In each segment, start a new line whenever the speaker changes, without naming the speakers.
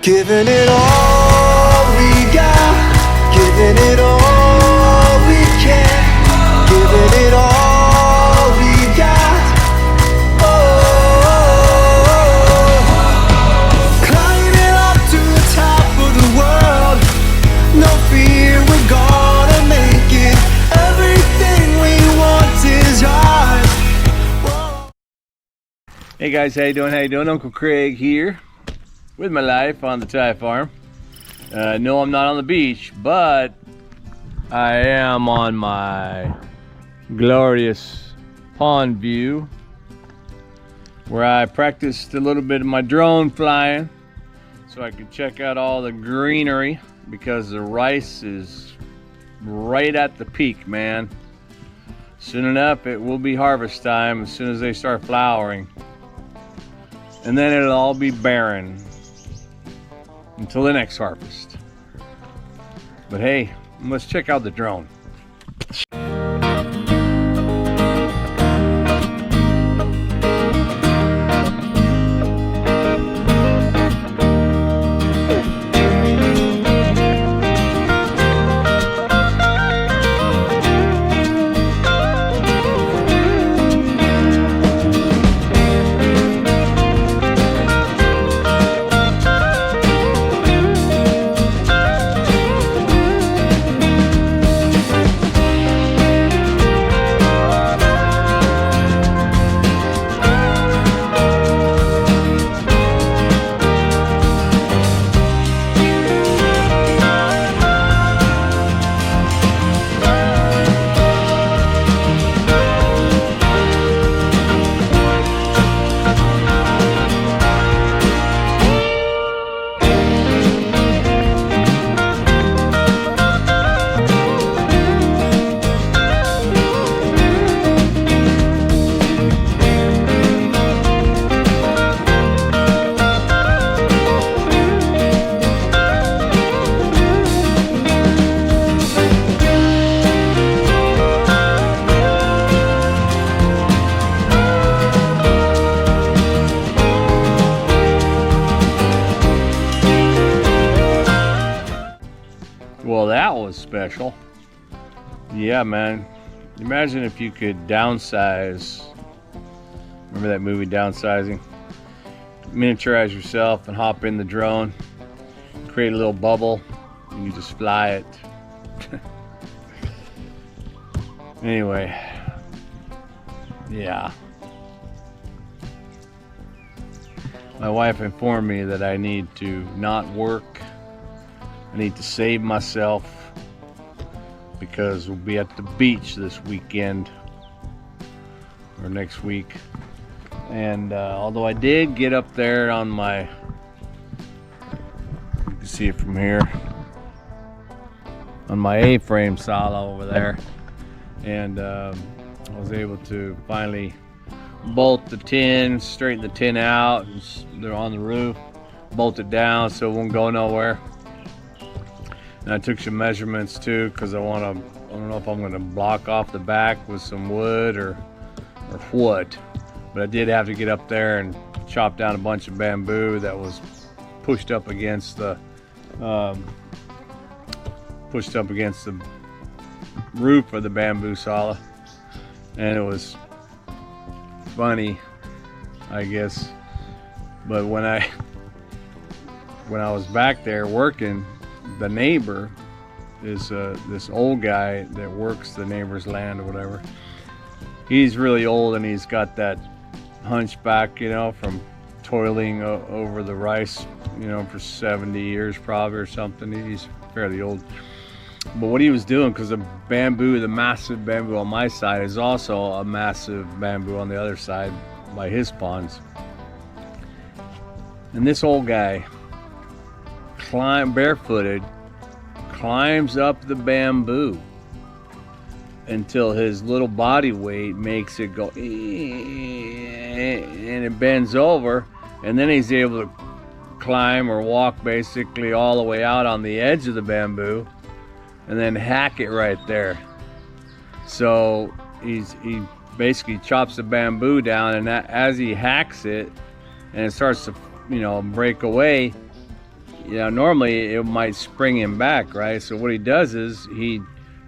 Giving it all we got, giving it all we can, giving it all we got. Oh, climbing up to the top of the world, no fear, we're gonna make it. Everything we want is ours. Whoa.
Hey guys, how you doing? How you doing? Uncle Craig here with my life on the Thai farm. No, I'm not on the beach, but I am on my glorious pond view where I practiced a little bit of my drone flying so I could check out all the greenery, because the rice is right at the peak, man. Soon enough it will be harvest time as soon as they start flowering, and then it'll all be barren until the next harvest. But hey, let's check out the drone. Well, that was special. Yeah, man. Imagine if you could downsize. Remember that movie, Downsizing? Miniaturize yourself and hop in the drone. Create a little bubble and you just fly it. Anyway. Yeah. My wife informed me that I need to not work. I need to save myself because we'll be at the beach this weekend or next week. And although I did get up there on my, you can see it from here, on my A-frame silo over there, and I was able to finally bolt the tin, straighten the tin out, and they're on the roof, bolt it down so it won't go nowhere. And I took some measurements too, because I don't know if I'm going to block off the back with some wood or what. But I did have to get up there and chop down a bunch of bamboo that was pushed up against the roof of the bamboo sala. And it was funny, I guess. But when I was back there working, the neighbor is this old guy that works the neighbor's land or whatever. He's really old and he's got that hunchback, you know, from toiling over the rice, you know, for 70 years probably or something. He's fairly old. But what he was doing, because the bamboo, the massive bamboo on my side is also a massive bamboo on the other side by his ponds. And this old guy barefooted climbs up the bamboo until his little body weight makes it go, and it bends over, and then he's able to climb or walk basically all the way out on the edge of the bamboo and then hack it right there. So he basically chops the bamboo down, and as he hacks it and it starts to, you know, break away, you know, normally it might spring him back, right? So what he does is he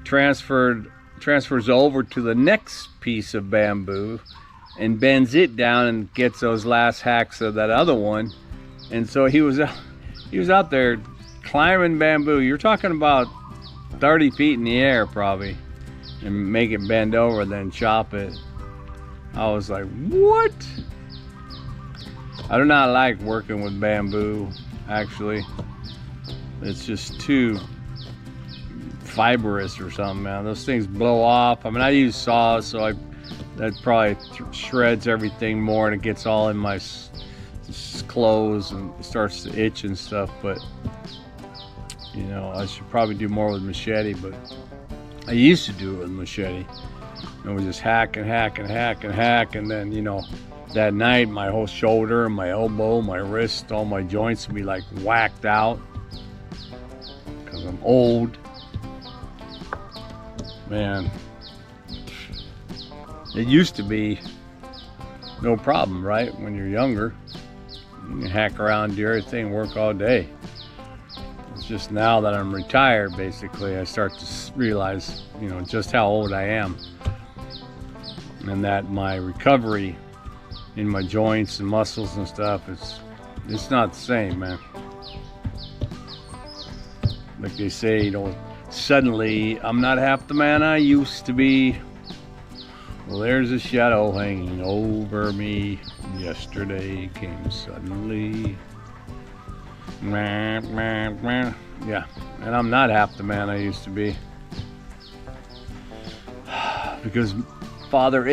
transfers over to the next piece of bamboo and bends it down and gets those last hacks of that other one. And so he was out there climbing bamboo. You're talking about 30 feet in the air probably, and make it bend over, then chop it. I was like, what? I do not like working with bamboo, actually. It's just too fibrous or something, man. Those things blow off. I mean, I use saws, so that probably shreds everything more, and it gets all in my clothes and starts to itch and stuff. But you know, I should probably do more with machete, but I used to do it with machete. And we just hack and hack and hack and hack, and then, you know, that night my whole shoulder, my elbow, my wrist, all my joints would be like whacked out because I'm old. Man, it used to be no problem, right? When you're younger, you can hack around, do everything, work all day. It's just now that I'm retired, basically, I start to realize, you know, just how old I am, and that my recovery in my joints and muscles and stuff, it's not the same, man. Like they say, you know, suddenly I'm not half the man I used to be. Well, there's a shadow hanging over me. Yesterday came suddenly. Yeah, and I'm not half the man I used to be. Because Father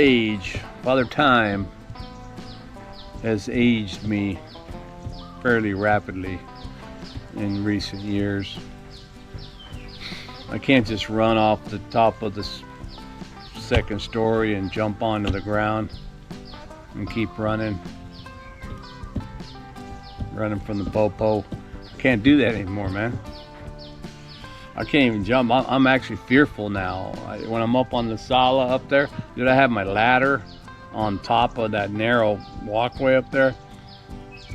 Time has aged me fairly rapidly in recent years. I can't just run off the top of the second story and jump onto the ground and keep running from the popo. I can't do that anymore, man. I can't even jump. I'm actually fearful now. When I'm up on the sala up there, dude, I have my ladder on top of that narrow walkway up there,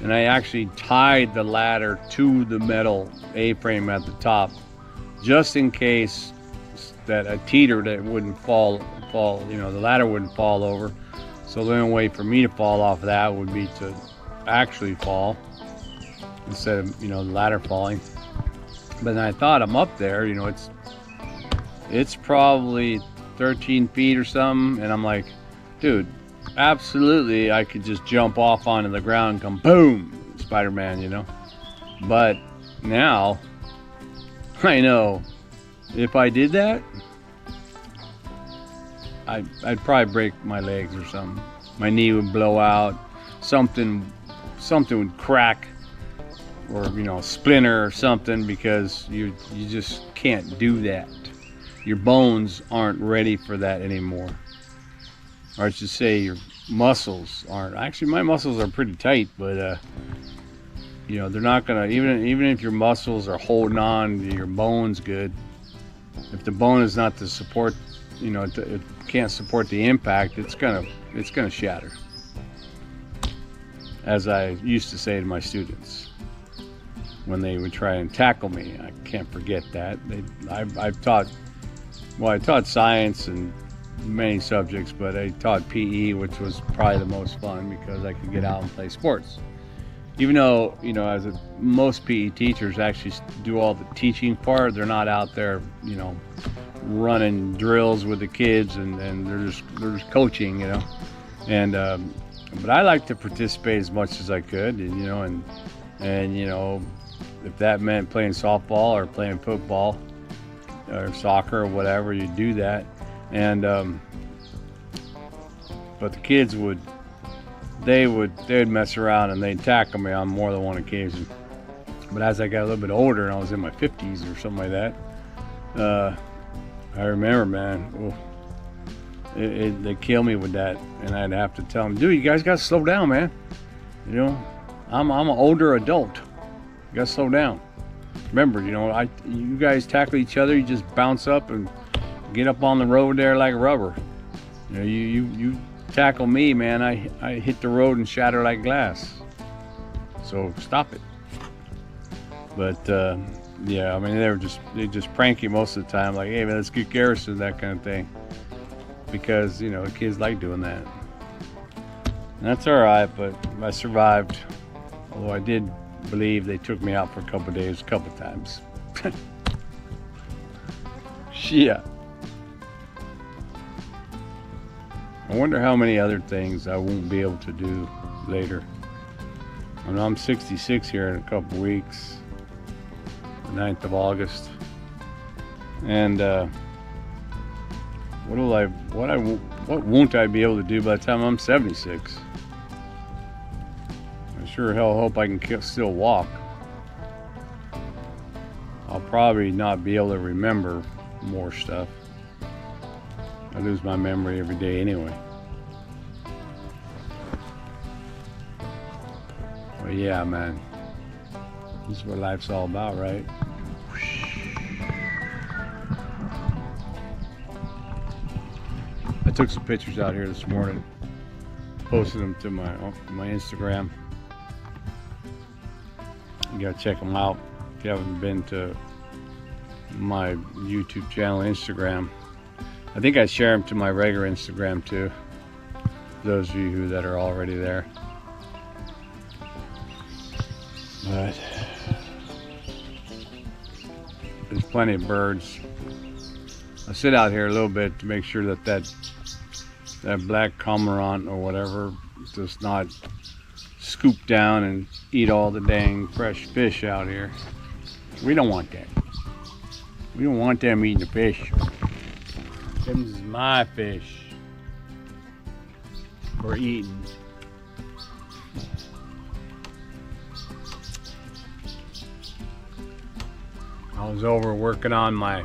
and I actually tied the ladder to the metal A-frame at the top, just in case that I teetered, it wouldn't fall, you know, the ladder wouldn't fall over. So the only way for me to fall off of that would be to actually fall instead of, you know, the ladder falling. But then I thought, I'm up there, you know, it's probably 13 feet or something, and I'm like, dude, absolutely I could just jump off onto the ground and come boom, Spider-Man, you know. But now I know if I did that, I'd probably break my legs or something. My knee would blow out, something would crack, or, you know, splinter or something, because you just can't do that. Your bones aren't ready for that anymore. Or I should say your muscles aren't. Actually, my muscles are pretty tight, but you know, they're not gonna, even if your muscles are holding on to your bones good, if the bone is not to support, you know, it can't support the impact, it's gonna shatter. As I used to say to my students when they would try and tackle me, I can't forget that. I taught science and many subjects, but I taught PE, which was probably the most fun because I could get out and play sports. Even though, you know, most PE teachers actually do all the teaching part, they're not out there, you know, running drills with the kids, and they're just coaching, you know. And but I like to participate as much as I could, and you know, and you know, if that meant playing softball or playing football or soccer or whatever, you do that. And but the kids would mess around and they'd tackle me on more than one occasion. But as I got a little bit older and I was in my 50s or something like that, I remember, man, they kill me with that, and I'd have to tell them, dude, you guys gotta slow down, man. You know, I'm an older adult. You gotta slow down. Remember, you know, you guys tackle each other, you just bounce up and get up on the road there like rubber. You know, you tackle me, man, I hit the road and shatter like glass. So stop it. But yeah, I mean they just prank you most of the time, like, hey man, let's get Garrison, that kind of thing, because you know the kids like doing that. And that's all right, but I survived. Although I did believe they took me out for a couple of days, a couple of times. Yeah. I wonder how many other things I won't be able to do later. I know I'm 66 here in a couple of weeks, the 9th of August, and what won't I be able to do by the time I'm 76? I sure hell hope I can still walk. I'll probably not be able to remember more stuff. I lose my memory every day anyway. Well, yeah, man. This is what life's all about, right? I took some pictures out here this morning, posted them to my Instagram. You gotta check them out if you haven't been to my YouTube channel, Instagram. I think I share them to my regular Instagram too, those of you that are already there. But there's plenty of birds. I sit out here a little bit to make sure that black cormorant or whatever does not scoop down and eat all the dang fresh fish out here. We don't want that. We don't want them eating the fish. Them's my fish for eating. I was over working on my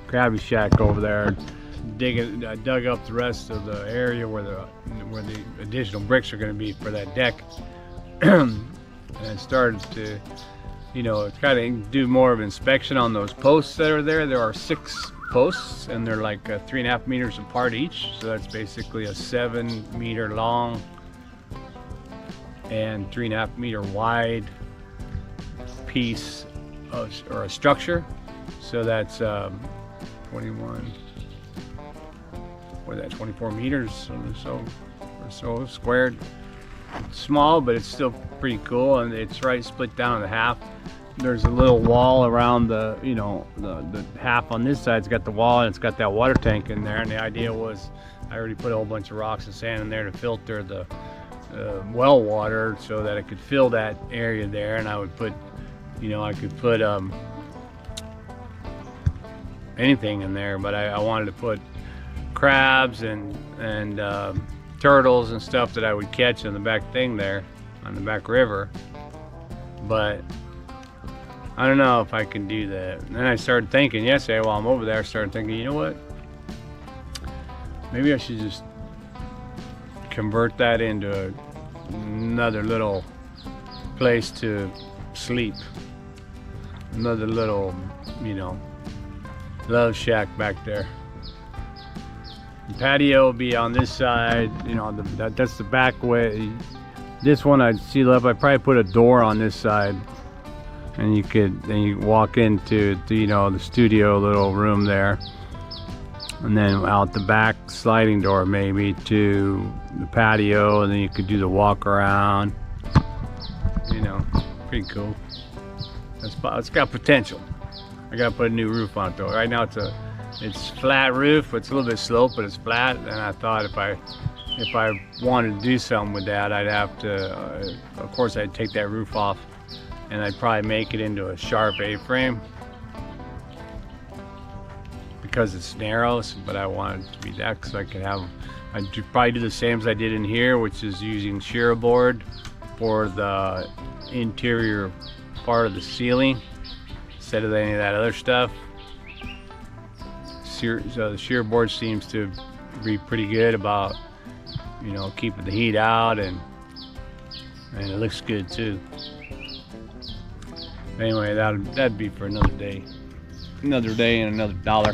Krabby Shack over there, I dug up the rest of the area where the additional bricks are going to be for that deck, and I started to, you know, kind of do more of inspection on those posts that are there. There are 6 posts, and they're like 3.5 meters apart each, so that's basically a 7 meter long and 3.5 meter wide piece or a structure. So that's 24 meters or so squared. It's small, but it's still pretty cool, and it's right split down in half. There's a little wall around the, you know, the half on this side's got the wall, and it's got that water tank in there. And the idea was, I already put a whole bunch of rocks and sand in there to filter the well water so that it could fill that area there. And I would put, you know, I could put anything in there, but I wanted to put crabs and turtles and stuff that I would catch in the back thing there on the back river. But I don't know if I can do that. And then I started thinking yesterday while I'm over there, I started thinking, you know what, maybe I should just convert that into another little place to sleep, another little, you know, love shack back there. The patio will be on this side, you know, that's the back way. This one I'd seal up. I'd probably put a door on this side, and then you walk into the, you know, the studio little room there, and then out the back sliding door maybe to the patio, and then you could do the walk around. You know, pretty cool. It's got potential. I gotta put a new roof on it though. Right now it's flat roof. It's a little bit sloped, but it's flat. And I thought if I wanted to do something with that, I'd have to, of course, I'd take that roof off, and I'd probably make it into a sharp A-frame because it's narrow. But I wanted it to be that because I could have. I'd probably do the same as I did in here, which is using shear board for the interior part of the ceiling instead of any of that other stuff. So the shear board seems to be pretty good about, you know, keeping the heat out, and it looks good too. Anyway, that'd be for another day and another dollar.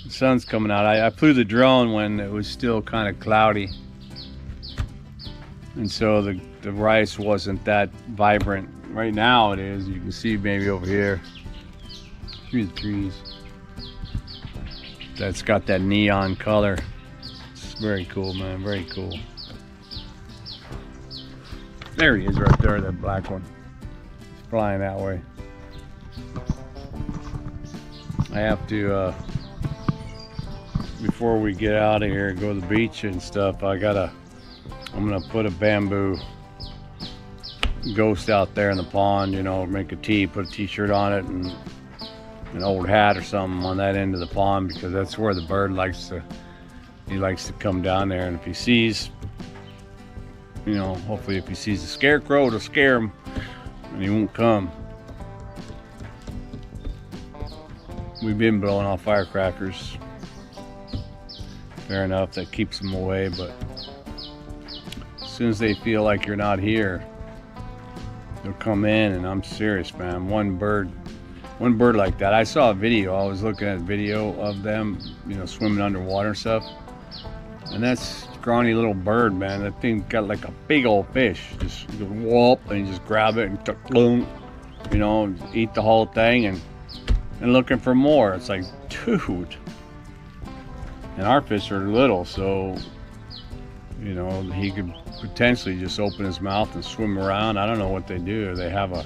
The sun's coming out. I flew the drone when it was still kind of cloudy, and so the rice wasn't that vibrant. Right now it is. You can see maybe over here through the trees. That's got that neon color. It's very cool, man. Very cool. There he is right there, that black one. He's flying that way. I have to, before we get out of here and go to the beach and stuff, I'm gonna put a bamboo ghost out there in the pond, you know, make a tee, put a t-shirt on it and an old hat or something on that end of the pond, because that's where the bird likes to come down there. And if he sees, you know, hopefully if he sees a scarecrow, it'll scare him and he won't come. We've been blowing off firecrackers. Fair enough, that keeps them away, but as soon as they feel like you're not here, they'll come in. And I'm serious, man. One bird like that. I saw a video. I was looking at a video of them, you know, swimming underwater and stuff. And that's scrawny little bird, man. That thing got like a big old fish. Just whoop, and you just grab it and boom, you know, eat the whole thing and looking for more. It's like, dude. And our fish are little, so you know, he could potentially just open his mouth and swim around. I don't know what they do. They have a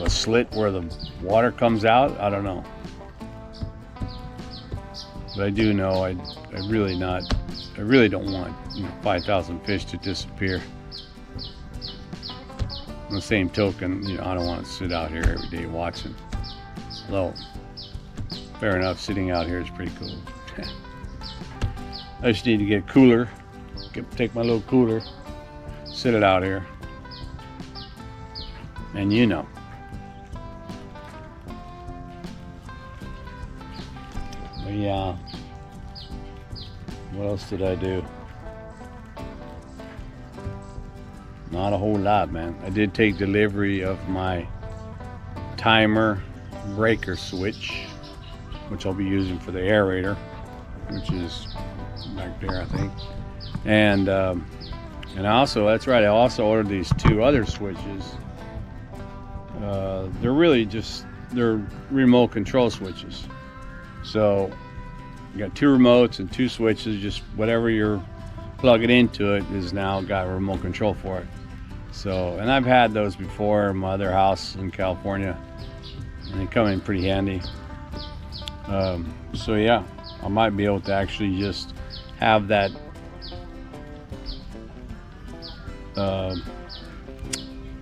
slit where the water comes out. I don't know. But I do know I really don't want, you know, 5,000 fish to disappear. On the same token, you know, I don't want to sit out here every day watching. Although, fair enough, sitting out here is pretty cool. I just need to get a cooler, take my little cooler, sit it out here, and you know. But yeah, what else did I do? Not a whole lot, man. I did take delivery of my timer breaker switch, which I'll be using for the aerator, which is back there, I think. And also, that's right, I also ordered these two other switches. They're really just, they're remote control switches. So you got two remotes and two switches. Just whatever you're plugging into it is now got a remote control for it. So, and I've had those before in my other house in California, and they come in pretty handy. So yeah, I might be able to actually just have that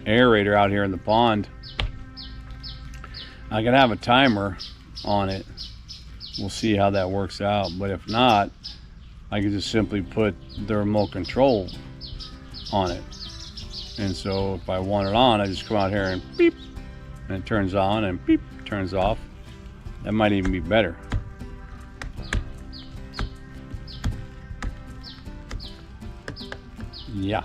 aerator out here in the pond. I can have a timer on it. We'll see how that works out. But if not, I can just simply put the remote control on it. And so if I want it on, I just come out here and beep, and it turns on, and beep, turns off. That might even be better. Yeah.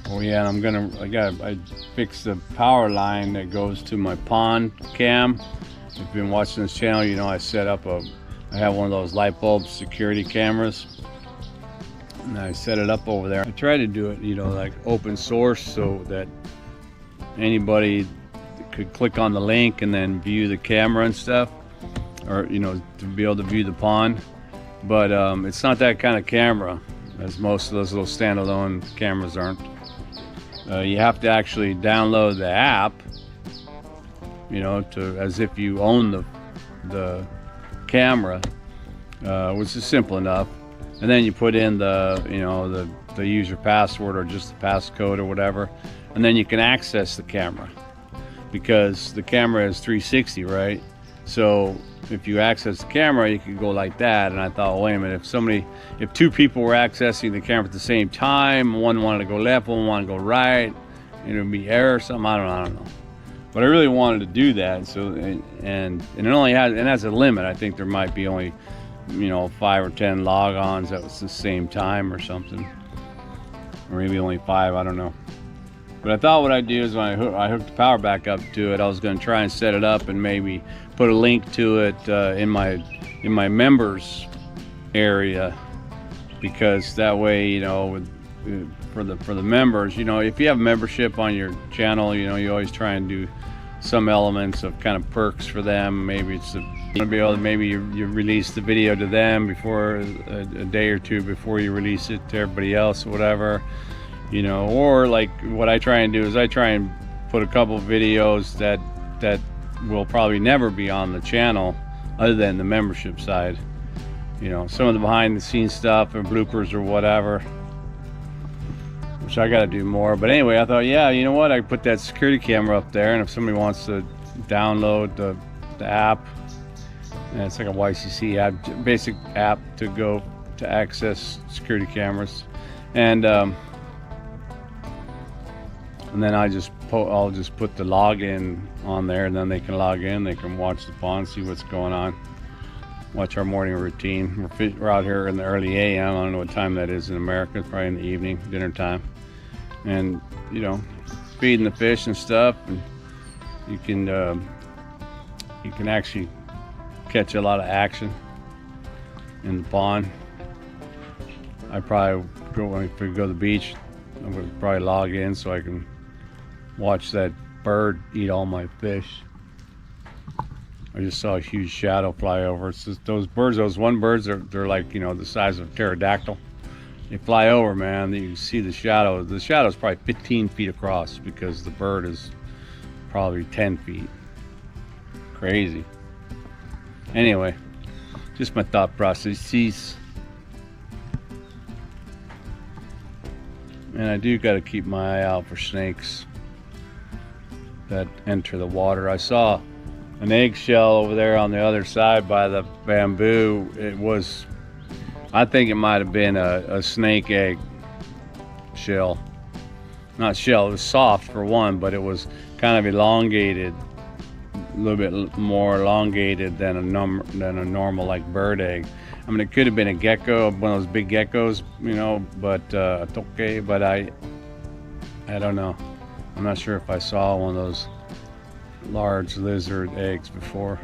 Oh yeah, and I fixed the power line that goes to my pond cam. If you've been watching this channel, you know I have one of those light bulb security cameras. And I set it up over there. I try to do it, you know, like open source, so that anybody could click on the link and then view the camera and stuff, or, you know, to be able to view the pond. But it's not that kind of camera, as most of those little standalone cameras aren't. You have to actually download the app, you know, as if you own the camera, which is simple enough. And then you put in the user password or just the passcode or whatever, and then you can access the camera, because the camera is 360, right? So if you access the camera, you can go like that. And I thought, well, wait a minute, if two people were accessing the camera at the same time, one wanted to go left, one wanted to go right, it would be error or something. I don't know. But I really wanted to do that. So and it only has a limit. I think there might be only, you know, 5 or 10 logons at the same time or something, or maybe only 5. I don't know. But I thought what I'd do is when I hooked the power back up to it, I was going to try and set it up and maybe put a link to it in my members area, because that way, you know, for the members, you know, if you have membership on your channel, you know, you always try and do some elements of kind of perks for them. Maybe it's to be able to, maybe you release the video to them before a day or two before you release it to everybody else or whatever, you know. Or like what I try and do is I try and put a couple of videos that will probably never be on the channel other than the membership side, you know, some of the behind the scenes stuff or bloopers or whatever, which I got to do more. But anyway, I thought, yeah, you know what, I put that security camera up there, and if somebody wants to download the app, and it's like a YCC app, basic app to go to access security cameras, and then I'll just put the login on there, and then they can log in, they can watch the pond, see what's going on, watch our morning routine. We're out here in the early AM. I don't know what time that is in America. It's probably in the evening, dinner time, and you know, feeding the fish and stuff. And you can actually catch a lot of action in the pond. I probably if we go to the beach, I'm gonna probably log in so I can watch that bird eat all my fish. I just saw a huge shadow fly over. It's just those birds, those birds, they're like, you know, the size of a pterodactyl. They fly over, man. You see the shadow. The shadow is probably 15 feet across because the bird is probably 10 feet. Crazy. Anyway, just my thought processes. And I do got to keep my eye out for snakes that enter the water. I saw an eggshell over there on the other side by the bamboo. It was, I think it might have been a snake egg shell. Not shell, it was soft for one, but it was kind of elongated, a little bit more elongated than a normal like bird egg. I mean, it could have been a gecko, one of those big geckos, you know, but okay, but I don't know. I'm not sure if I saw one of those large lizard eggs before.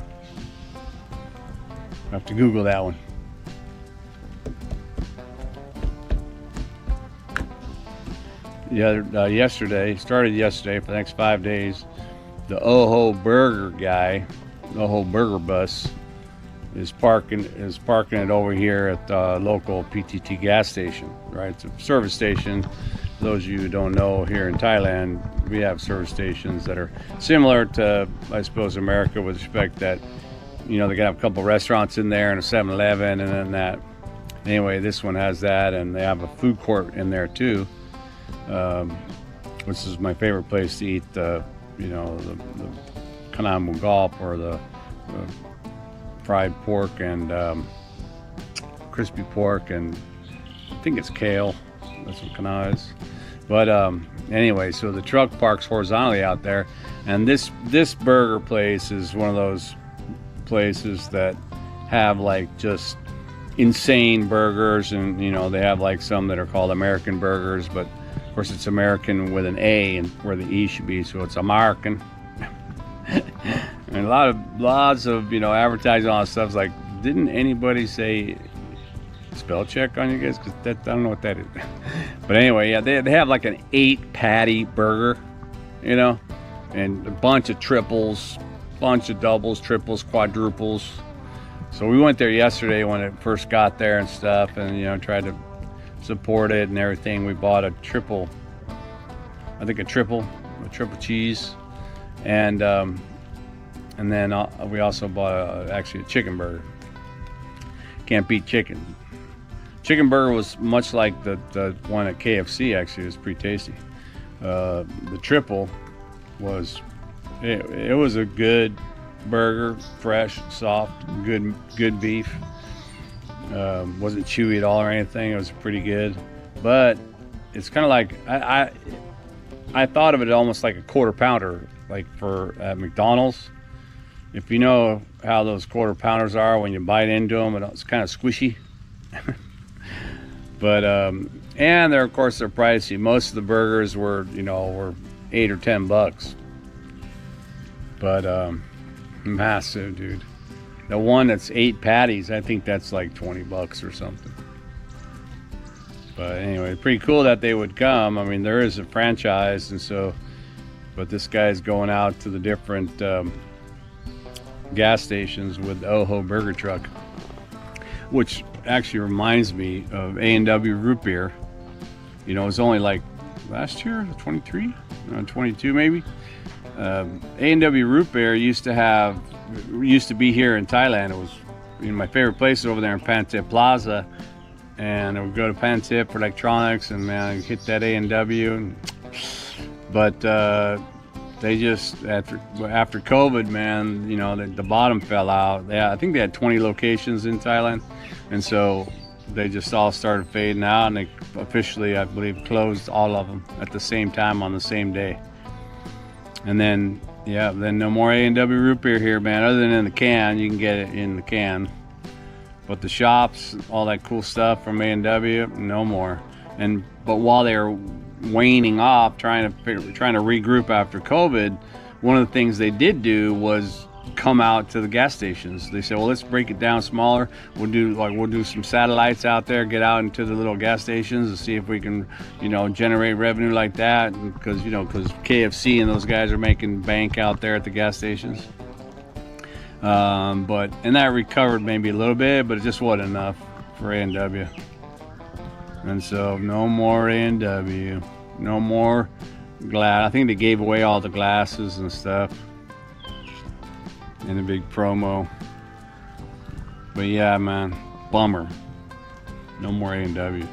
I have to Google that one. Started yesterday for the next 5 days. The Oho Burger guy, Oho Burger bus, is parking it over here at the local PTT gas station. Right, it's a service station. For those of you who don't know, here in Thailand, we have service stations that are similar to, I suppose, America, with respect that, you know, they have a couple restaurants in there and a 7-Eleven and then that. Anyway, this one has that, and they have a food court in there too, which is my favorite place to eat the, you know, the kanam mugalp, or the fried pork and crispy pork, and I think it's kale. That's what kana is. But anyway, so the truck parks horizontally out there, and this burger place is one of those places that have like just insane burgers, and you know, they have like some that are called American burgers, but of course it's American with an A and where the E should be, so it's American. And lots of you know, advertising, all that stuff's like, didn't anybody say spell check on you guys? Because I don't know what that is. But anyway, yeah, they have like an 8-patty burger, you know, and a bunch of triples, bunch of doubles, triples, quadruples. So we went there yesterday when it first got there and stuff, and you know, tried to support it and everything. We bought a triple cheese, and then we also bought actually a chicken burger. Can't beat chicken. Chicken burger was much like the one at KFC. Actually, it was pretty tasty. The triple was, it was a good burger, fresh, soft, good beef. Wasn't chewy at all or anything. It was pretty good, but it's kind of like I thought of it almost like a quarter pounder, like for McDonald's. If you know how those quarter pounders are, when you bite into them, it's kind of squishy. But and they're, of course, they're pricey. Most of the burgers were 8 or 10 bucks. But massive, dude. The one that's 8 patties, I think that's like 20 bucks or something. But anyway, pretty cool that they would come. I mean, there is a franchise, and so, but this guy's going out to the different gas stations with the Oho burger truck, which actually reminds me of A&W root beer. You know, it was only like last year, 23, 22 maybe. A&W root beer used to be here in Thailand. It was, you know, my favorite place over there in Pantip Plaza, and I would go to Pantip for electronics, and man, I'd hit that A&W. But they just after COVID, man, you know, the bottom fell out. Yeah, I think they had 20 locations in Thailand, and so they just all started fading out, and they officially, I believe, closed all of them at the same time on the same day. And then, yeah, then no more A&W root beer here, man, other than in the can. You can get it in the can. But the shops, all that cool stuff from A&W, no more. But while they were waning off, trying to regroup after COVID, one of the things they did do was come out to the gas stations. They said, well, let's break it down smaller. We'll do some satellites out there, get out into the little gas stations and see if we can, you know, generate revenue like that. Because, you know, because KFC and those guys are making bank out there at the gas stations. And that recovered maybe a little bit, but it just wasn't enough for A&W. And so no more A&W, no more glass. I think they gave away all the glasses and stuff in a big promo. But yeah, man, bummer. No more A&W.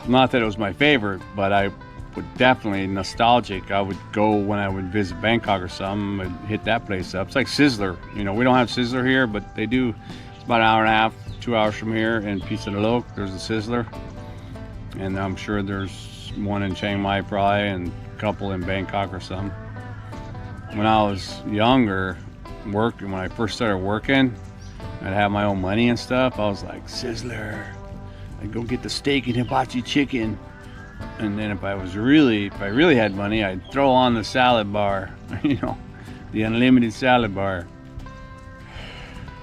Not that it was my favorite, but I would definitely nostalgic. I would go when I would visit Bangkok or something. I'd hit that place up. It's like Sizzler. You know, we don't have Sizzler here, but they do. It's about an hour and a half, 2 hours from here in Pisa de Loc. There's a Sizzler, and I'm sure there's one in Chiang Mai probably, and a couple in Bangkok or something. When I was younger, when I first started working, I'd have my own money and stuff. I was like, Sizzler. I'd go get the steak and hibachi chicken. And then if I really had money, I'd throw on the salad bar, you know, the unlimited salad bar.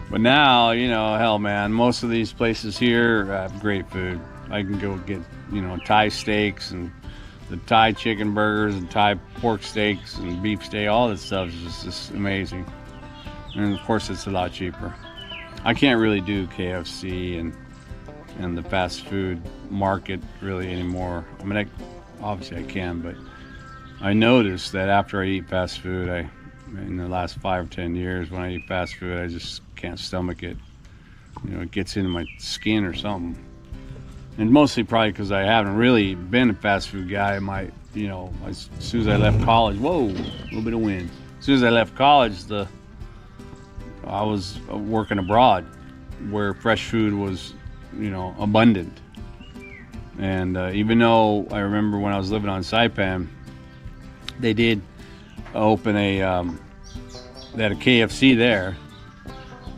But now, you know, hell, man, most of these places here have great food. I can go get, you know, Thai steaks and the Thai chicken burgers and Thai pork steaks and beef steak. All this stuff is just amazing. And of course, it's a lot cheaper. I can't really do KFC and the fast food market really anymore. I mean, obviously I can, but I noticed that after I eat fast food, in the last 5 or 10 years, when I eat fast food, I just can't stomach it. You know, it gets into my skin or something. And mostly probably because I haven't really been a fast food guy. You know, as soon as I left college, whoa, a little bit of wind. As soon as I left college, I was working abroad where fresh food was, you know, abundant. And even though I remember when I was living on Saipan, they did open they had a KFC there.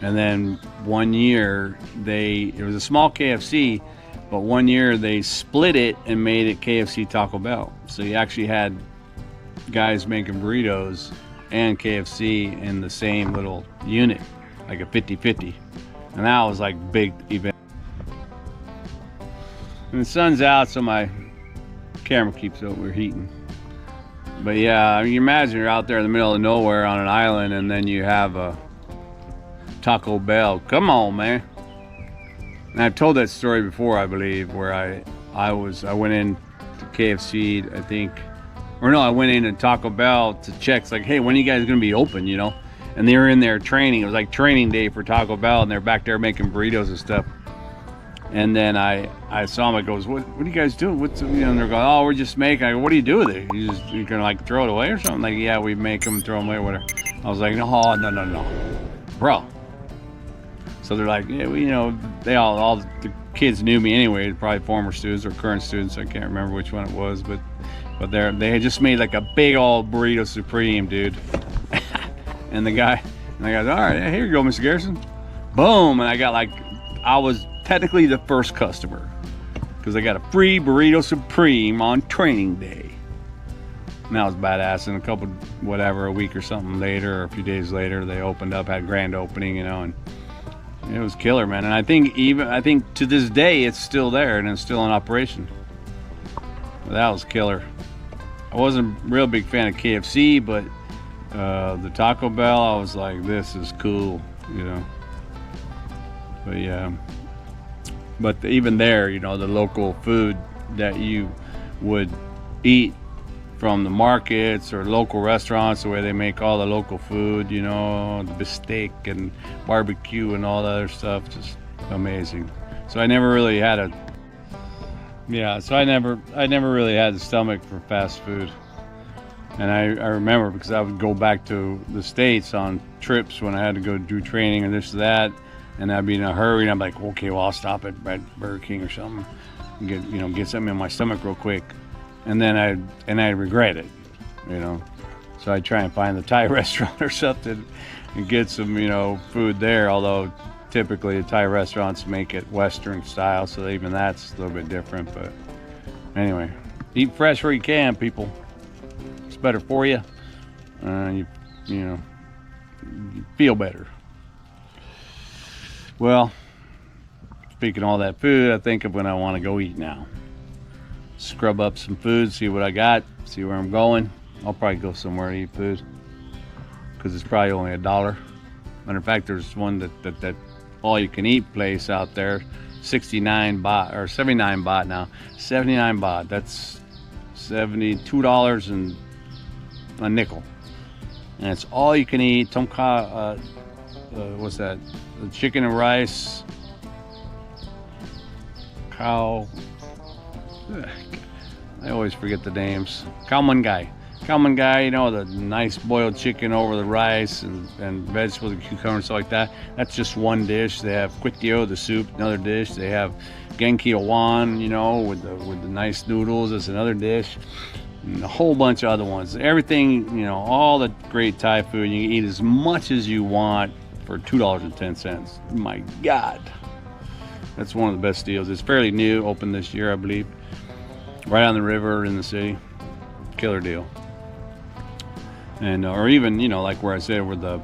And then one year it was a small KFC, but one year they split it and made it KFC Taco Bell. So you actually had guys making burritos and KFC in the same little unit, like a 50-50. And that was like big event. And the sun's out, so my camera keeps overheating. But yeah, I mean, you imagine you're out there in the middle of nowhere on an island, and then you have a Taco Bell. Come on, man. And I've told that story before, I believe, where I went in to KFC, I think, or no, I went in to Taco Bell to check. It's like, hey, when are you guys gonna be open, you know? And they were in there training. It was like training day for Taco Bell, and they're back there making burritos and stuff. And then I saw him. I goes, what are you guys doing? What's, you know? And they're going, oh, we're just making. I go, what do you do with it? You gonna like throw it away or something? Like, yeah, we make them, throw them away, or whatever. I was like, no, bro. So they're like, yeah, you know, they all the kids knew me anyway. Probably former students or current students. I can't remember which one it was, but they had just made like a big old burrito supreme, dude. And the guy goes, all right, here you go, Mr. Garrison. Boom, and I was technically the first customer, because I got a free burrito supreme on training day. And that was badass. And a week or something later, or a few days later, they opened up, had grand opening, you know, and it was killer, man. And I think to this day it's still there and it's still in operation. That was killer. I wasn't a real big fan of KFC, but the Taco Bell, I was like, this is cool, you know. But yeah, but even there, you know, the local food that you would eat from the markets or local restaurants, the way they make all the local food, you know, the steak and barbecue and all that other stuff, just amazing. So I never really had I never really had the stomach for fast food. And I remember, because I would go back to the States on trips when I had to go do training and this or that, and I'd be in a hurry, and I'm like, okay, well, I'll stop at Burger King or something and get something in my stomach real quick. And then I regret it, you know. So I try and find the Thai restaurant or something and get some, you know, food there. Although typically the Thai restaurants make it Western style, so even that's a little bit different. But anyway, eat fresh where you can, people. It's better for you. You know, you feel better. Well, speaking of all that food, I think of when I want to go eat now. Scrub up some food, see what I got, see where I'm going. I'll probably go somewhere to eat food because it's probably only $1. Matter of fact, there's one that all you can eat place out there, 69 baht or 79 baht now. 79 baht, that's $72 and a nickel. And it's all you can eat. What's that? The chicken and rice. Cow. I always forget the names. Khao man gai. Khao man gai, you know, the nice boiled chicken over the rice and vegetables and cucumbers and stuff like that. That's just one dish. They have kway teow, the soup, another dish. They have pier401, you know, with the nice noodles. That's another dish. And a whole bunch of other ones. Everything, you know, all the great Thai food. You can eat as much as you want for $2.10. My God. That's one of the best deals. It's fairly new, opened this year, I believe. Right on the river in the city. Killer deal. And or even, you know, like where I said, where the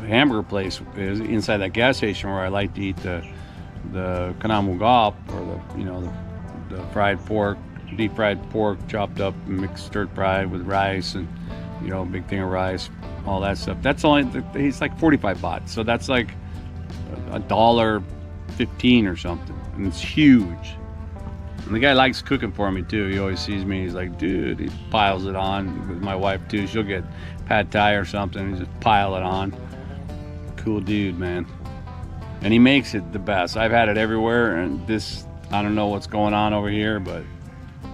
hamburger place is, inside that gas station, where I like to eat the kanamugap, or the fried pork, deep fried pork, chopped up and mixed stir fried with rice, and, you know, a big thing of rice, all that stuff. That's only, it's like 45 baht, so that's like $1.15 or something, and it's huge. And the guy likes cooking for me too. He always sees me, he's like, dude, he piles it on. With my wife too, she'll get pad thai or something, he just pile it on. Cool dude, man. And he makes it the best. I've had it everywhere, and this, I don't know what's going on over here, but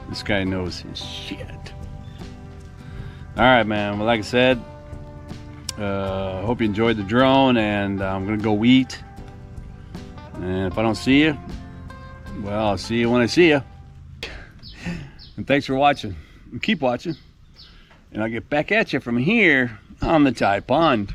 this guy knows his shit. All right, man. Well, like I said, I hope you enjoyed the drone, and I'm gonna go eat. And if I don't see you, well, I'll see you when I see you. And thanks for watching. And keep watching. And I'll get back at you from here on the Thai Pond.